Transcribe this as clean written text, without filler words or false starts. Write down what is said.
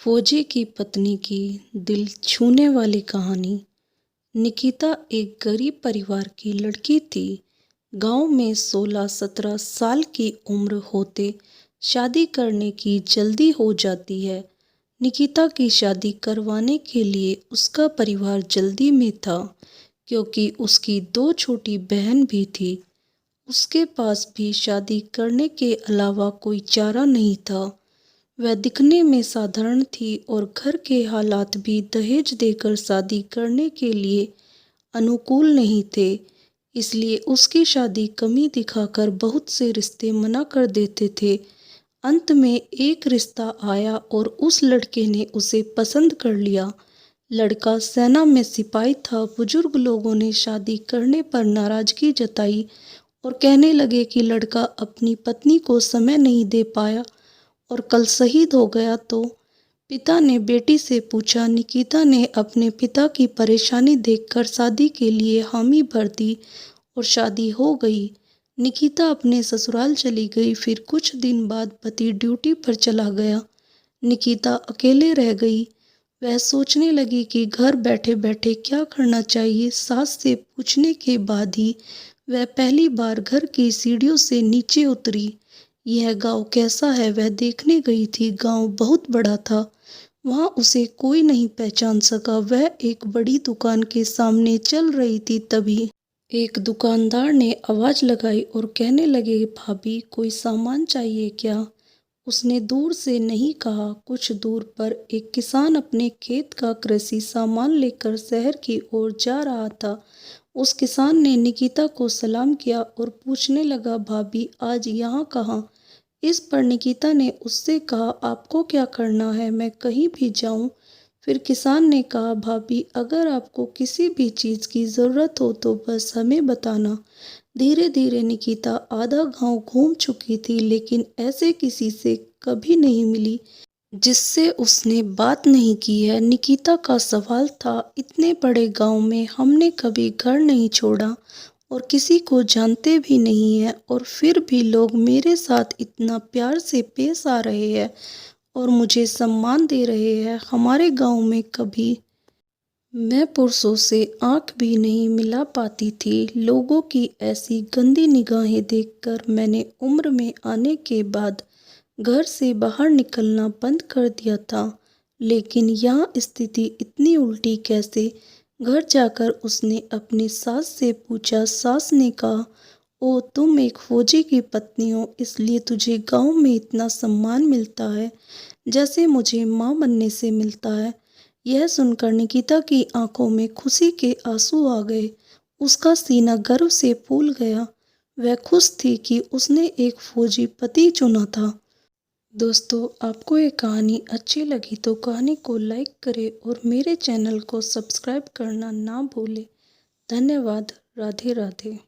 फौजी की पत्नी की दिल छूने वाली कहानी। निकिता एक गरीब परिवार की लड़की थी। गांव में 16-17 साल की उम्र होते शादी करने की जल्दी हो जाती है। निकिता की शादी करवाने के लिए उसका परिवार जल्दी में था, क्योंकि उसकी 2 छोटी बहन भी थी। उसके पास भी शादी करने के अलावा कोई चारा नहीं था। वह दिखने में साधारण थी और घर के हालात भी दहेज देकर शादी करने के लिए अनुकूल नहीं थे। इसलिए उसकी शादी कमी दिखाकर बहुत से रिश्ते मना कर देते थे। अंत में एक रिश्ता आया और उस लड़के ने उसे पसंद कर लिया। लड़का सेना में सिपाही था। बुजुर्ग लोगों ने शादी करने पर नाराजगी जताई और कहने लगे कि लड़का अपनी पत्नी को समय नहीं दे पाया और कल शहीद हो गया। तो पिता ने बेटी से पूछा। निकिता ने अपने पिता की परेशानी देखकर शादी के लिए हामी भर दी और शादी हो गई। निकिता अपने ससुराल चली गई। फिर कुछ दिन बाद पति ड्यूटी पर चला गया। निकिता अकेले रह गई। वह सोचने लगी कि घर बैठे बैठे क्या करना चाहिए। सास से पूछने के बाद ही वह पहली बार घर की सीढ़ियों से नीचे उतरी। यह गांव कैसा है वह देखने गई थी। गांव बहुत बड़ा था। वहां उसे कोई नहीं पहचान सका। वह एक बड़ी दुकान के सामने चल रही थी, तभी एक दुकानदार ने आवाज लगाई और कहने लगे, भाभी कोई सामान चाहिए क्या? उसने दूर से नहीं कहा। कुछ दूर पर एक किसान अपने खेत का कृषि सामान लेकर शहर की ओर जा रहा था। उस किसान ने निकिता को सलाम किया और पूछने लगा, भाभी आज यहाँ कहाँ? इस पर निकिता ने उससे कहा, आपको क्या करना है, मैं कहीं भी जाऊं? फिर किसान ने कहा, भाभी अगर आपको किसी भी चीज़ की ज़रूरत हो तो बस हमें बताना। धीरे धीरे निकिता आधा गांव घूम चुकी थी, लेकिन ऐसे किसी से कभी नहीं मिली जिससे उसने बात नहीं की है। निकिता का सवाल था, इतने बड़े गांव में हमने कभी घर नहीं छोड़ा और किसी को जानते भी नहीं है, और फिर भी लोग मेरे साथ इतना प्यार से पेश आ रहे हैं और मुझे सम्मान दे रहे हैं। हमारे गांव में कभी मैं पुरुषों से आंख भी नहीं मिला पाती थी। लोगों की ऐसी गंदी निगाहें देखकर मैंने उम्र में आने के बाद घर से बाहर निकलना बंद कर दिया था। लेकिन यहाँ स्थिति इतनी उल्टी कैसे? घर जाकर उसने अपनी सास से पूछा। सास ने कहा, ओ तुम एक फौजी की पत्नी हो, इसलिए तुझे गांव में इतना सम्मान मिलता है जैसे मुझे माँ बनने से मिलता है। यह सुनकर निकिता की आंखों में खुशी के आंसू आ गए। उसका सीना गर्व से फूल गया। वह खुश थी कि उसने एक फौजी पति चुना था। दोस्तों, आपको ये कहानी अच्छी लगी तो कहानी को लाइक करें और मेरे चैनल को सब्सक्राइब करना ना भूलें। धन्यवाद। राधे राधे।